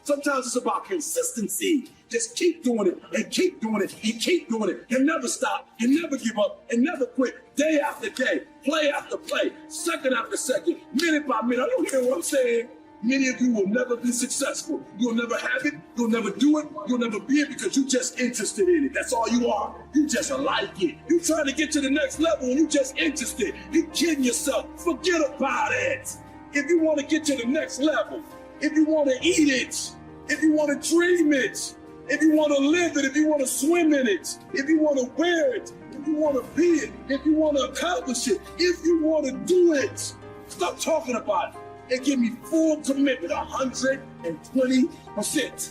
Sometimes it's about consistency. Just keep doing it and keep doing it and keep doing it and never stop and never give up and never quit. Day after day, play after play, second after second, minute by minute. You hear what I'm saying? Many of you will never be successful. You'll never have it. You'll never do it. You'll never be it because you're just interested in it. That's all you are. You just like it. You trying to get to the next level and you just interested. You kidding yourself. Forget about it. If you want to get to the next level, if you want to eat it, if you want to dream it, if you want to live it, if you want to swim in it, if you want to wear it, if you want to be it, if you want to accomplish it, if you want to do it, stop talking about it and give me full commitment, 120%.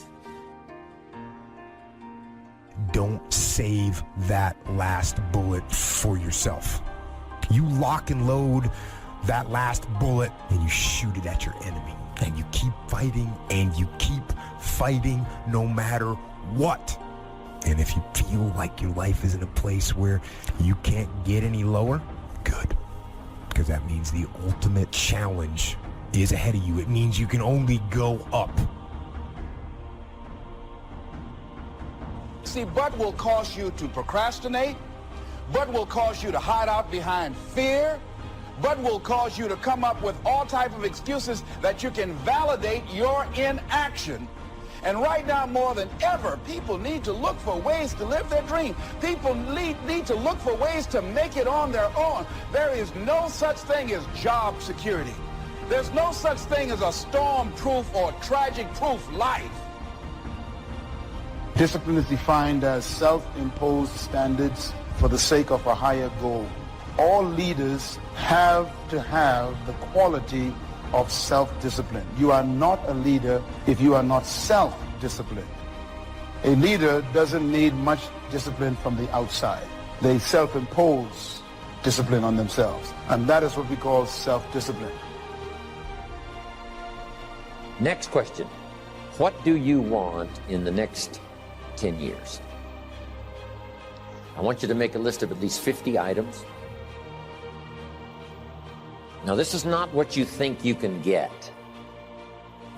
Don't save that last bullet for yourself. You lock and load that last bullet and you shoot it at your enemy. And you keep fighting and you keep fighting no matter what. And if you feel like your life is in a place where you can't get any lower, good. Because that means the ultimate challenge is ahead of you. It means you can only go up. See, but will cause you to procrastinate, but will cause you to hide out behind fear, but will cause you to come up with all type of excuses that you can validate your inaction. And right now, more than ever, people need to look for ways to live their dream. People need to look for ways to make it on their own. There is no such thing as job security. There's no such thing as a storm-proof or tragic-proof life. Discipline is defined as self-imposed standards for the sake of a higher goal. All leaders have to have the quality of self-discipline. You are not a leader if you are not self-disciplined. A leader doesn't need much discipline from the outside. They self-impose discipline on themselves. And that is what we call self-discipline. Next question. What do you want in the next 10 years? I want you to make a list of at least 50 items. Now, this is not what you think you can get.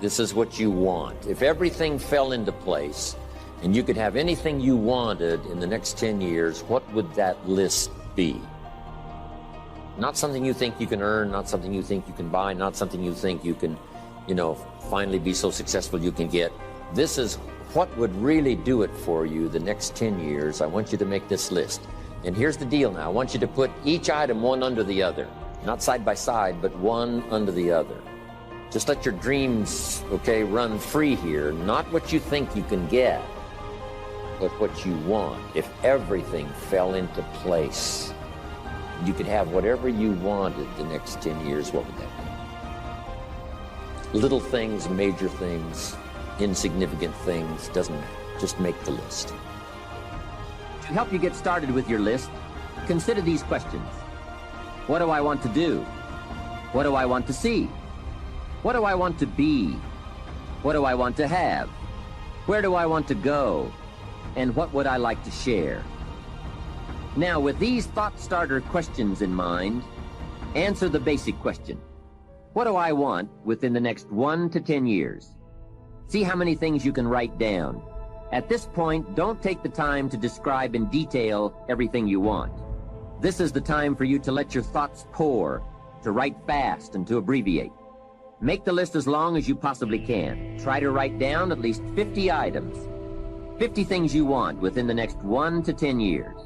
This is what you want. If everything fell into place and you could have anything you wanted in the next 10 years, what would that list be? Not something you think you can earn, not something you think you can buy, not something you think you can, finally be so successful you can get. This is what would really do it for you the next 10 years. I want you to make this list. And here's the deal now. I want you to put each item one under the other. Not side by side, but one under the other. Just let your dreams, run free here. Not what you think you can get, but what you want. If everything fell into place, you could have whatever you wanted the next 10 years, what would that be? Little things, major things, insignificant things, doesn't matter. Just make the list. To help you get started with your list, consider these questions. What do I want to do? What do I want to see? What do I want to be? What do I want to have? Where do I want to go? And what would I like to share? Now, with these thought starter questions in mind, answer the basic question. What do I want within the next 1 to 10 years? See how many things you can write down. At this point, don't take the time to describe in detail everything you want. This is the time for you to let your thoughts pour, to write fast and to abbreviate. Make the list as long as you possibly can. Try to write down at least 50 items. 50 things you want within the next 1 to 10 years.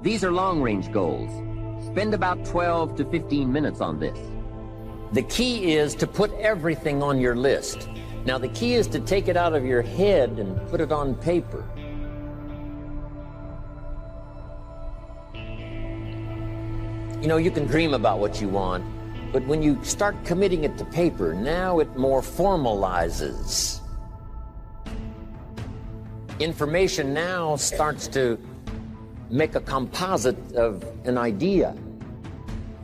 These are long-range goals. Spend about 12 to 15 minutes on this. The key is to put everything on your list. Now, the key is to take it out of your head and put it on paper. You can dream about what you want, but when you start committing it to paper, now it more formalizes. Information now starts to make a composite of an idea.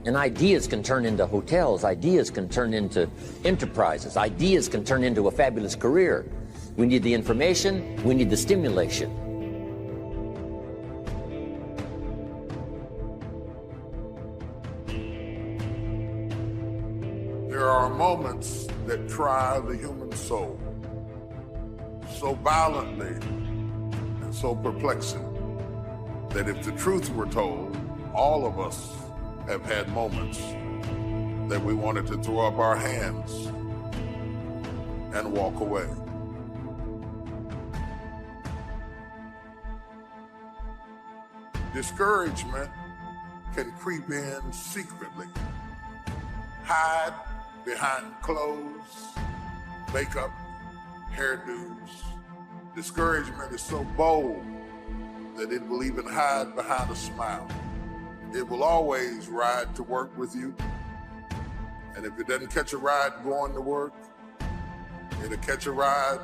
And ideas can turn into hotels, ideas can turn into enterprises, ideas can turn into a fabulous career. We need the information, we need the stimulation. There are moments that try the human soul. so violently and so perplexing that if the truth were told, all of us have had moments that we wanted to throw up our hands and walk away. Discouragement can creep in secretly, hide behind clothes, makeup, hairdos. Discouragement is so bold that it will even hide behind a smile. It will always ride to work with you. And if it doesn't catch a ride going to work, it'll catch a ride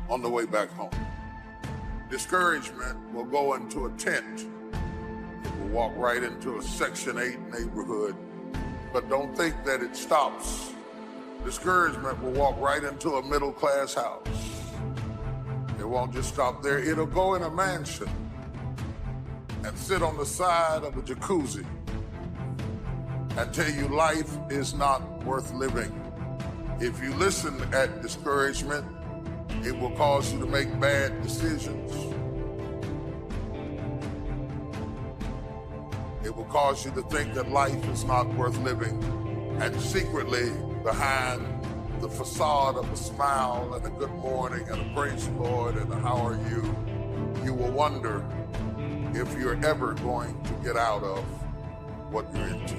on the way back home. Discouragement will go into a tent. It will walk right into a Section 8 neighborhood. But don't think that it stops. Discouragement will walk right into a middle-class house. It won't just stop there. It'll go in a mansion and sit on the side of a jacuzzi and tell you life is not worth living. If you listen at discouragement, it will cause you to make bad decisions. It will cause you to think that life is not worth living. And secretly, behind the facade of a smile and a good morning and a praise the Lord and a how are you, you will wonder if you're ever going to get out of what you're into.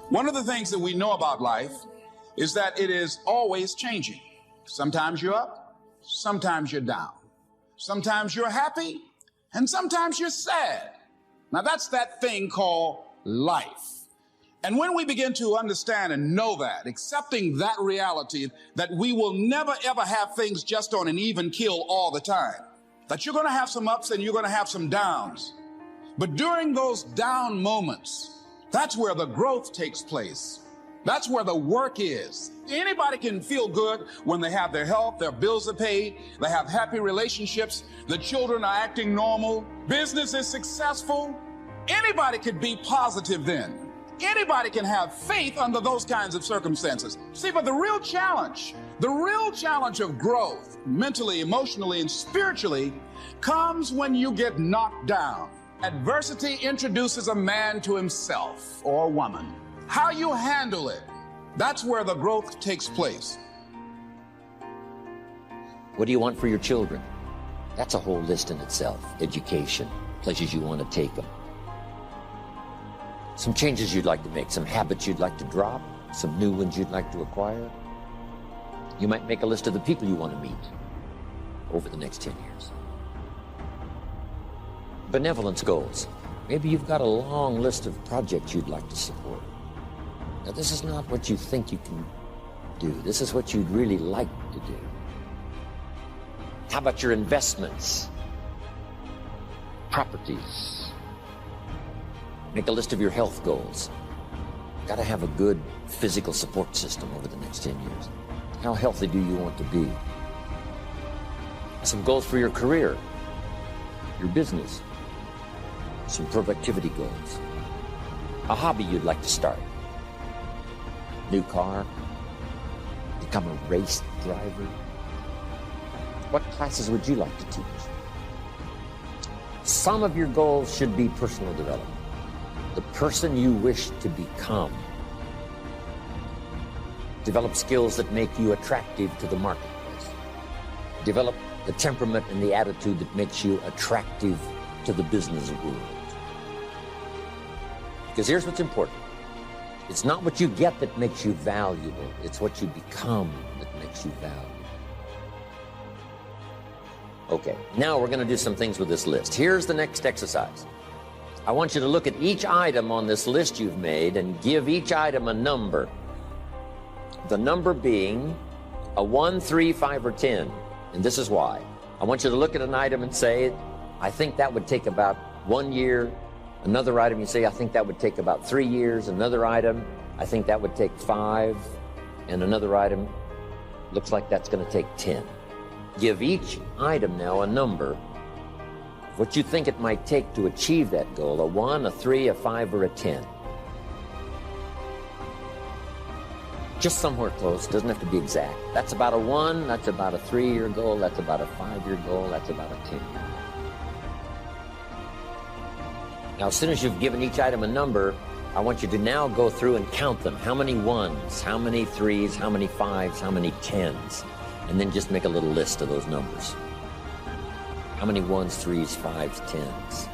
One of the things that we know about life is that it is always changing. Sometimes you're up, sometimes you're down. Sometimes you're happy, and sometimes you're sad. Now that's that thing called life. And when we begin to understand and know that, accepting that reality, that we will never ever have things just on an even keel all the time, that you're going to have some ups and you're going to have some downs. But during those down moments, that's where the growth takes place. That's where the work is. Anybody can feel good when they have their health, their bills are paid, they have happy relationships, the children are acting normal, business is successful. Anybody could be positive then. Anybody can have faith under those kinds of circumstances. See, but the real challenge of growth, mentally, emotionally, and spiritually, comes when you get knocked down. Adversity introduces a man to himself or a woman. How you handle it, that's where the growth takes place. What do you want for your children? That's a whole list in itself. Education, places you want to take them. Some changes you'd like to make, some habits you'd like to drop, some new ones you'd like to acquire. You might make a list of the people you want to meet over the next 10 years. Benevolence goals. Maybe you've got a long list of projects you'd like to support. Now, this is not what you think you can do. This is what you'd really like to do. How about your investments? Properties. Make a list of your health goals. Got to have a good physical support system over the next 10 years. How healthy do you want to be? Some goals for your career, your business, some productivity goals. A hobby you'd like to start. New car, become a race driver. What classes would you like to teach? Some of your goals should be personal development. The person you wish to become. Develop skills that make you attractive to the marketplace. Develop the temperament and the attitude that makes you attractive to the business world. Because here's what's important. It's not what you get that makes you valuable. It's what you become that makes you valuable. Okay, now we're going to do some things with this list. Here's the next exercise. I want you to look at each item on this list you've made and give each item a number. The number being a 1, 3, 5, or 10. And this is why. I want you to look at an item and say, I think that would take about 1 year. Another item, you say, I think that would take about 3 years. Another item, I think that would take 5. And another item, looks like that's going to take 10. Give each item now a number. What you think it might take to achieve that goal, a 1, a 3, a 5, or a 10. Just somewhere close, doesn't have to be exact. That's about a 1, that's about a 3-year goal, that's about a 5-year goal, that's about a 10-year goal. Now, as soon as you've given each item a number, I want you to now go through and count them. How many 1s, how many 3s, how many 5s, how many 10s? And then just make a little list of those numbers. How many 1s, 3s, 5s, 10s?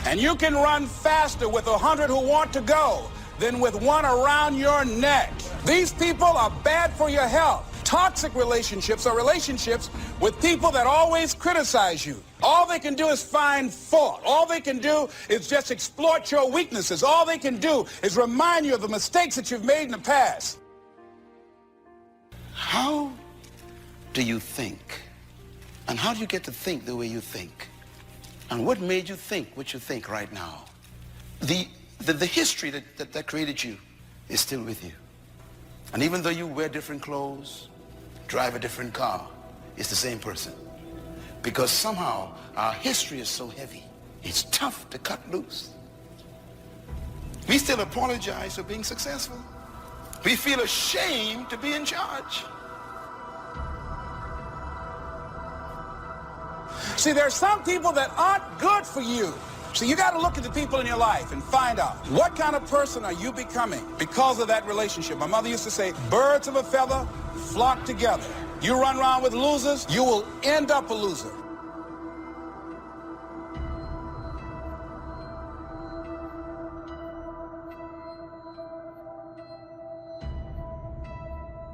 And you can run faster with 100 who want to go than with one around your neck. These people are bad for your health. Toxic relationships are relationships with people that always criticize you. All they can do is find fault. All they can do is just exploit your weaknesses. All they can do is remind you of the mistakes that you've made in the past. How do you think? And how do you get to think the way you think? And what made you think what you think right now? The history that created you is still with you. And even though you wear different clothes, drive a different car, it's the same person. Because somehow our history is so heavy, it's tough to cut loose. We still apologize for being successful. We feel ashamed to be in charge. See, there are some people that aren't good for you. So you got to look at the people in your life and find out what kind of person are you becoming because of that relationship. My mother used to say, birds of a feather flock together. You run around with losers, you will end up a loser.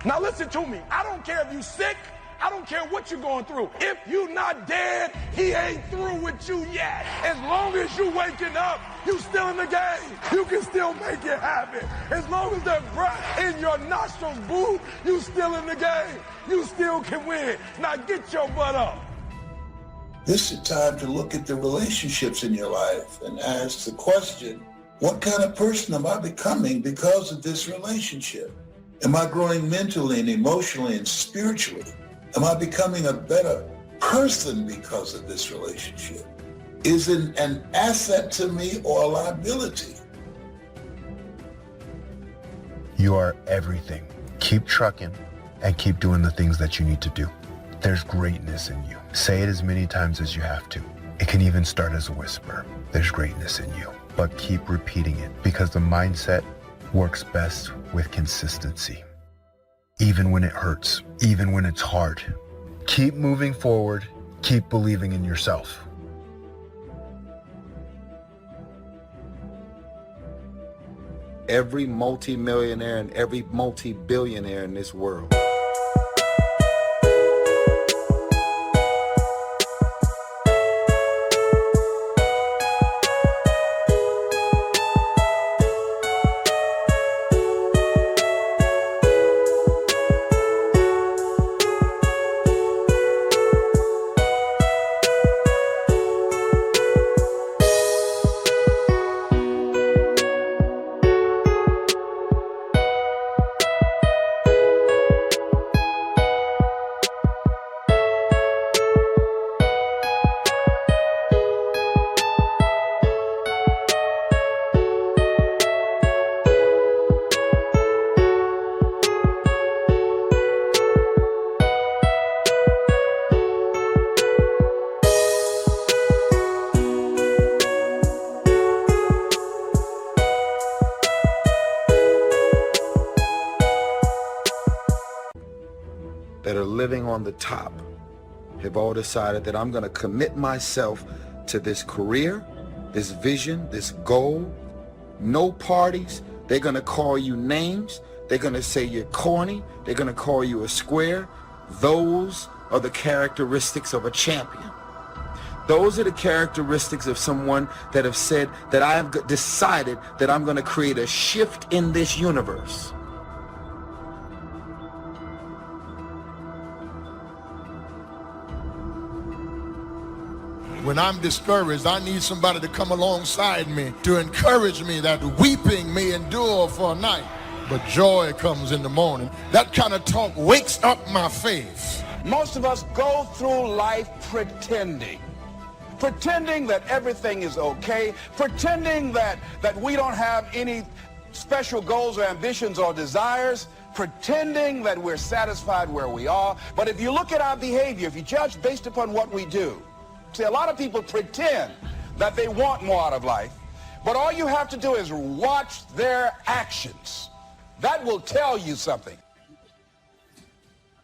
Now listen to me. I don't care if you're sick. I don't care what you're going through. If you're not dead, he ain't through with you yet. As long as you waking up, you still in the game. You can still make it happen. As long as that breath in your nostrils move, you still in the game. You still can win. Now get your butt up. This is time to look at the relationships in your life and ask the question, what kind of person am I becoming because of this relationship? Am I growing mentally and emotionally and spiritually? Am I becoming a better person because of this relationship? Is it an asset to me or a liability? You are everything. Keep trucking and keep doing the things that you need to do. There's greatness in you. Say it as many times as you have to. It can even start as a whisper. There's greatness in you. But keep repeating it because the mindset works best with consistency. Even when it hurts, even when it's hard. Keep moving forward. Keep believing in yourself. Every multi-millionaire and every multi-billionaire in this world that are living on the top have all decided that I'm going to commit myself to this career, this vision, this goal. No parties. They're going to call you names. They're going to say you're corny. They're going to call you a square. Those are the characteristics of a champion. Those are the characteristics of someone that have said that I have decided that I'm going to create a shift in this universe. When I'm discouraged, I need somebody to come alongside me to encourage me that weeping may endure for a night, but joy comes in the morning. That kind of talk wakes up my faith. Most of us go through life pretending. pretending that everything is okay, pretending that we don't have any special goals or ambitions or desires, pretending that we're satisfied where we are. But if you look at our behavior, if you judge based upon what we do, see, a lot of people pretend that they want more out of life, but all you have to do is watch their actions. That will tell you something.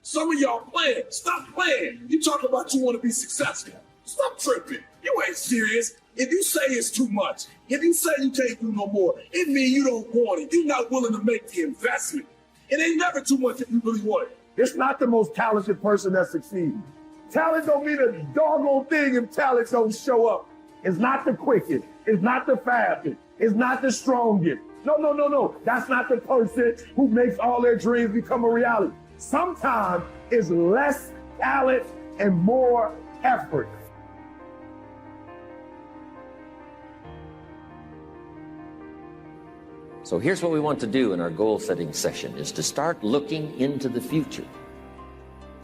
Some of y'all playing. Stop playing. You talk about you want to be successful. Stop tripping. You ain't serious. If you say it's too much, if you say you can't do no more, it means you don't want it. You're not willing to make the investment. It ain't never too much if you really want it. It's not the most talented person that succeeds. Talent don't mean a doggone thing if talent don't show up. It's not the quickest. It's not the fastest. It's not the strongest. No. That's not the person who makes all their dreams become a reality. Sometimes it's less talent and more effort. So here's what we want to do in our goal setting session, is to start looking into the future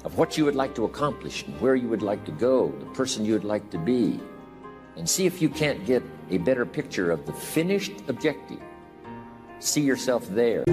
of what you would like to accomplish and where you would like to go, the person you would like to be, and see if you can't get a better picture of the finished objective. See yourself there.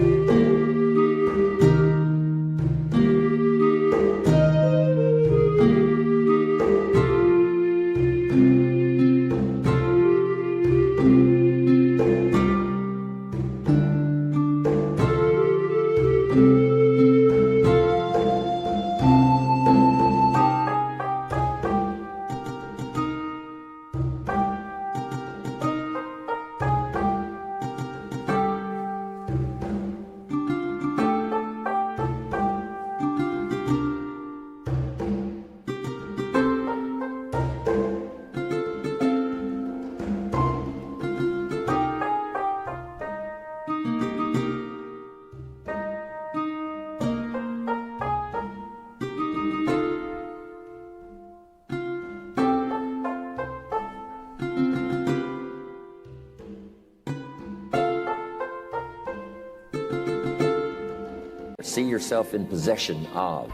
See yourself in possession of.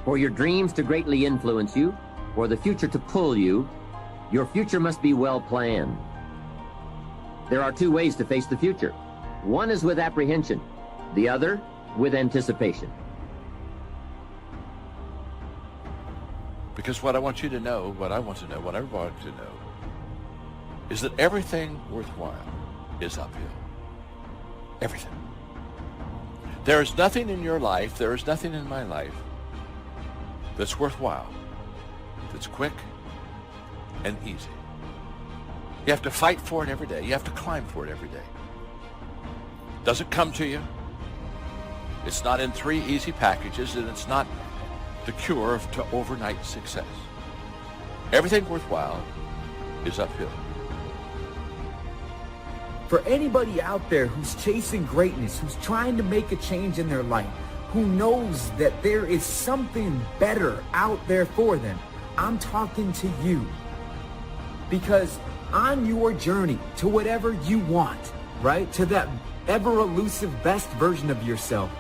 For your dreams to greatly influence you, or the future to pull you, your future must be well planned. There are two ways to face the future. One is with apprehension, the other with anticipation. Because what I want you to know, what I want to know, what I want to know, is that everything worthwhile is uphill. Everything. There is nothing in your life, there is nothing in my life that's worthwhile, that's quick and easy. You have to fight for it every day. You have to climb for it every day. Doesn't come to you. It's not in 3 easy packages, and it's not the cure to overnight success. Everything worthwhile is uphill. For anybody out there who's chasing greatness, who's trying to make a change in their life, who knows that there is something better out there for them, I'm talking to you. Because on your journey to whatever you want, right, to that ever-elusive best version of yourself,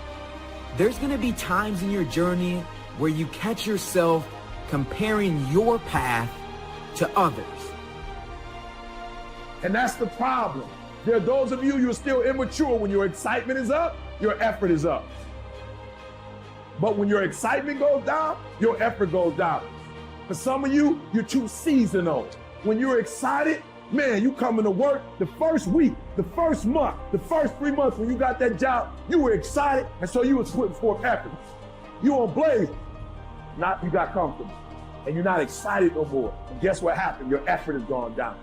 there's going to be times in your journey where you catch yourself comparing your path to others. And that's the problem. There are those of you, you're still immature. When your excitement is up, your effort is up. But when your excitement goes down, your effort goes down. For some of you, you're too seasonal. When you're excited, man, you coming to work the first week, the first month, the first 3 months when you got that job, you were excited, and so you was putting forth effort. You on blaze, not you got comfortable, and you're not excited no more. And guess what happened? Your effort has gone down.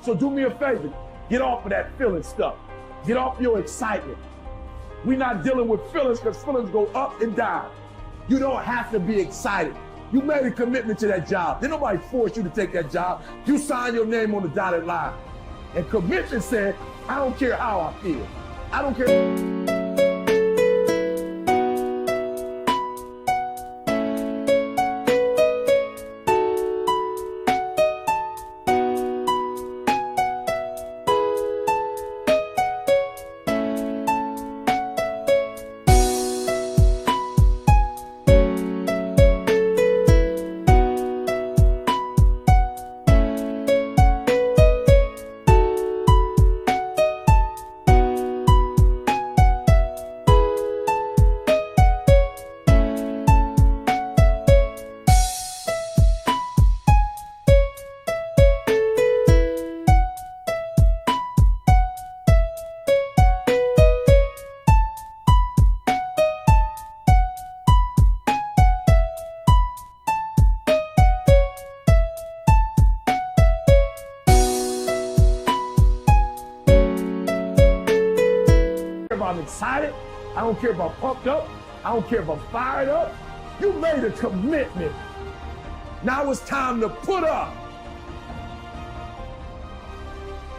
So do me a favor. Get off of that feeling stuff. Get off your excitement. We're not dealing with feelings because feelings go up and down. You don't have to be excited. You made a commitment to that job. Did nobody force you to take that job? You signed your name on the dotted line. And commitment said, I don't care how I feel. I don't care. excited. I don't care if I'm pumped up. I don't care if I'm fired up. You made a commitment. Now it's time to put up.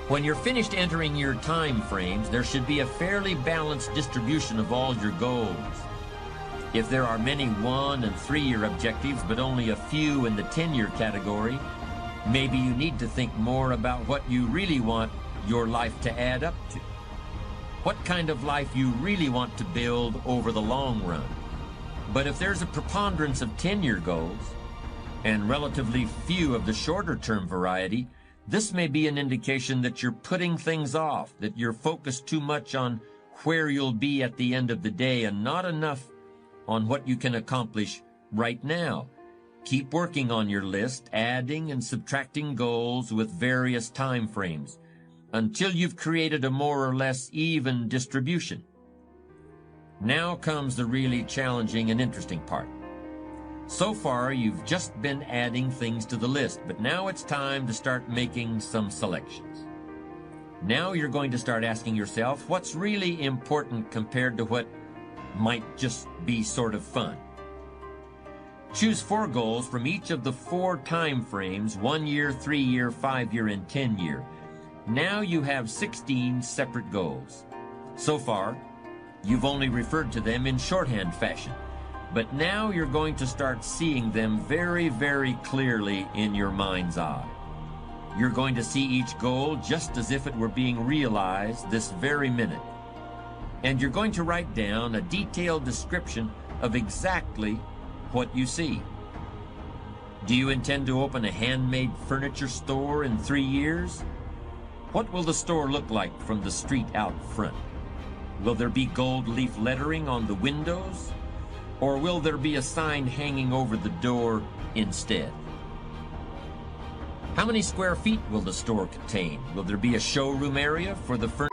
When you're finished entering your time frames, there should be a fairly balanced distribution of all your goals. If there are many 1- and 3-year objectives, but only a few in the 10-year category, maybe you need to think more about what you really want your life to add up to. What kind of life you really want to build over the long run. But if there's a preponderance of 10-year goals, and relatively few of the shorter-term variety, this may be an indication that you're putting things off, that you're focused too much on where you'll be at the end of the day and not enough on what you can accomplish right now. Keep working on your list, adding and subtracting goals with various time frames until you've created a more or less even distribution. Now comes the really challenging and interesting part. So far, you've just been adding things to the list, but now it's time to start making some selections. Now you're going to start asking yourself, what's really important compared to what might just be sort of fun? Choose 4 goals from each of the 4 time frames, 1 year, 3 year, 5 year, and 10 year. Now you have 16 separate goals. So far, you've only referred to them in shorthand fashion. But now you're going to start seeing them very, very clearly in your mind's eye. You're going to see each goal just as if it were being realized this very minute. And you're going to write down a detailed description of exactly what you see. Do you intend to open a handmade furniture store in 3 years? What will the store look like from the street out front? Will there be gold leaf lettering on the windows? Or will there be a sign hanging over the door instead? How many square feet will the store contain? Will there be a showroom area for the furniture?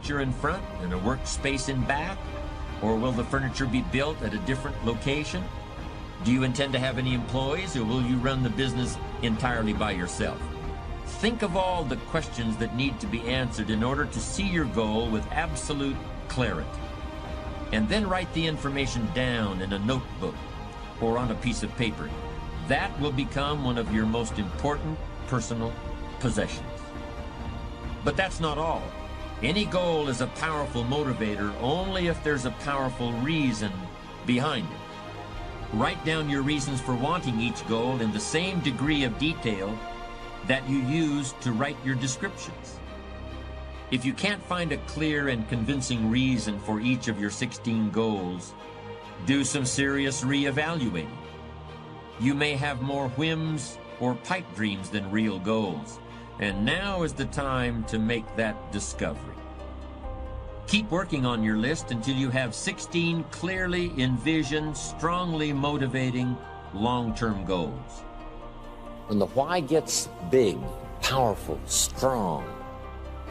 In front and a workspace in back? Or will the furniture be built at a different location? Do you intend to have any employees, or will you run the business entirely by yourself? Think of all the questions that need to be answered in order to see your goal with absolute clarity. And then write the information down in a notebook or on a piece of paper. That will become one of your most important personal possessions. But that's not all. Any goal is a powerful motivator only if there's a powerful reason behind it. Write down your reasons for wanting each goal in the same degree of detail that you use to write your descriptions. If you can't find a clear and convincing reason for each of your 16 goals, do some serious reevaluating. You may have more whims or pipe dreams than real goals. And now is the time to make that discovery. Keep working on your list until you have 16 clearly envisioned, strongly motivating, long-term goals. When the why gets big, powerful, strong,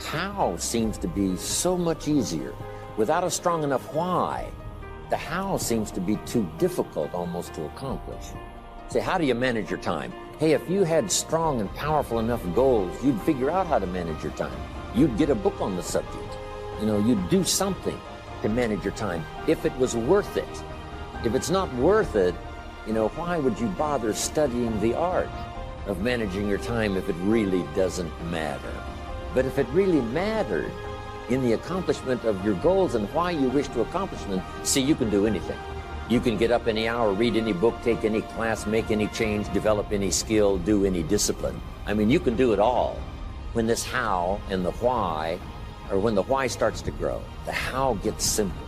how seems to be so much easier. Without a strong enough why, the how seems to be too difficult almost to accomplish. Say, how do you manage your time? Hey, if you had strong and powerful enough goals, you'd figure out how to manage your time. You'd get a book on the subject. You'd do something to manage your time if it was worth it. If it's not worth it, why would you bother studying the art of managing your time if it really doesn't matter? But if it really mattered, in the accomplishment of your goals and why you wish to accomplish them, see, you can do anything. You can get up any hour, read any book, take any class, make any change, develop any skill, do any discipline. I mean, you can do it all. When this how and the why, or when the why starts to grow, the how gets simple.